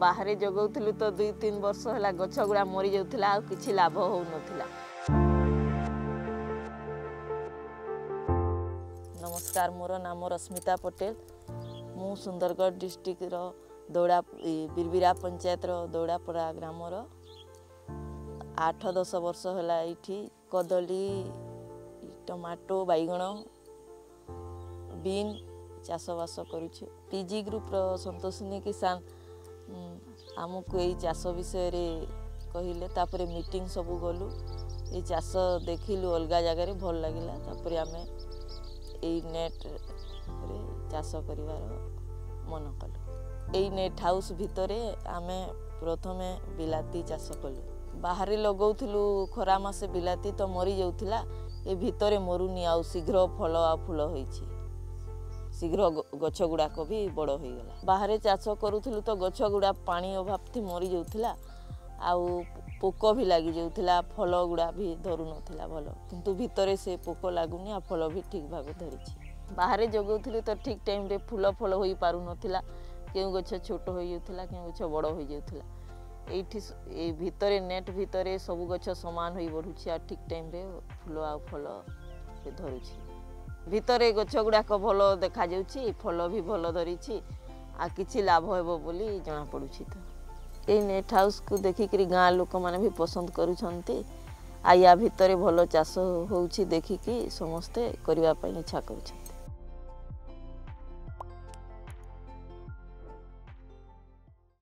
बाहर जगौलु तो 2-3 वर्ष है गछ गुड़ा मरी जाऊला आ किछि लाभ हो नथिला। नमस्कार, मोर नाम रश्मिता पटेल। मु सुंदरगढ़ डिस्ट्रिक्ट रो दौड़ा बिरबिरा पंचायत रो दौड़ापड़ा ग्राम रो 8-10 वर्ष है ये कदली टमाटो बैगण बीन चाषबास करुछु। पीजी ग्रुप रो संतोषिनी किसान आमको यही चाष विषय रे कहले तापरे मीटिंग सबू गलु ये चाष देखिलु अलग जगह भल लगिला तापरे आमे यही नेट रे चाष करिवार मन कलु। यही नेट हाउस भितरे आमे प्रथमे बिलाती चाष कलु। बाहर लगौलु खरा मासे बिलाती तो मरी जाउथिला ए भितरे मरुनी आ शीघ्र फल आ फूल होईछि। शीघ्र गछ गुड़ाक भी बड़ हो गला। बाहर चाष करूँ तो गछ गुड़ा पानी अभाव थी मरी जाऊला आउ पोक भी लगी जाऊला फल गुड़ा भी धरू नथिला भल किंतु भितर से पोक लगुनि आ फल भी ठीक भाव धरी। बाहर जगौली तो ठीक टाइम रे फूल फल हो पार नाला क्यों गछ छोट हो जाऊला क्यों गछ बड़ हो जाऊला। ये भितर नेट भितर सब गछ समान हो बढ़ुची आ ठीक टाइम रे फूल आ फल धरुची। भितर गछ गुड़ाक भल देखा जाउछि फल भी भल धरी आ किछि लाभ हेबो बोली जना पड़ुछि। तो ए नेट हाउस को देखिकरी गाँ लोक माने भी पसंद करूछंती आ या भितर भल चाष होउछि देखिकी समस्ते करबा पई इच्छा करूछ।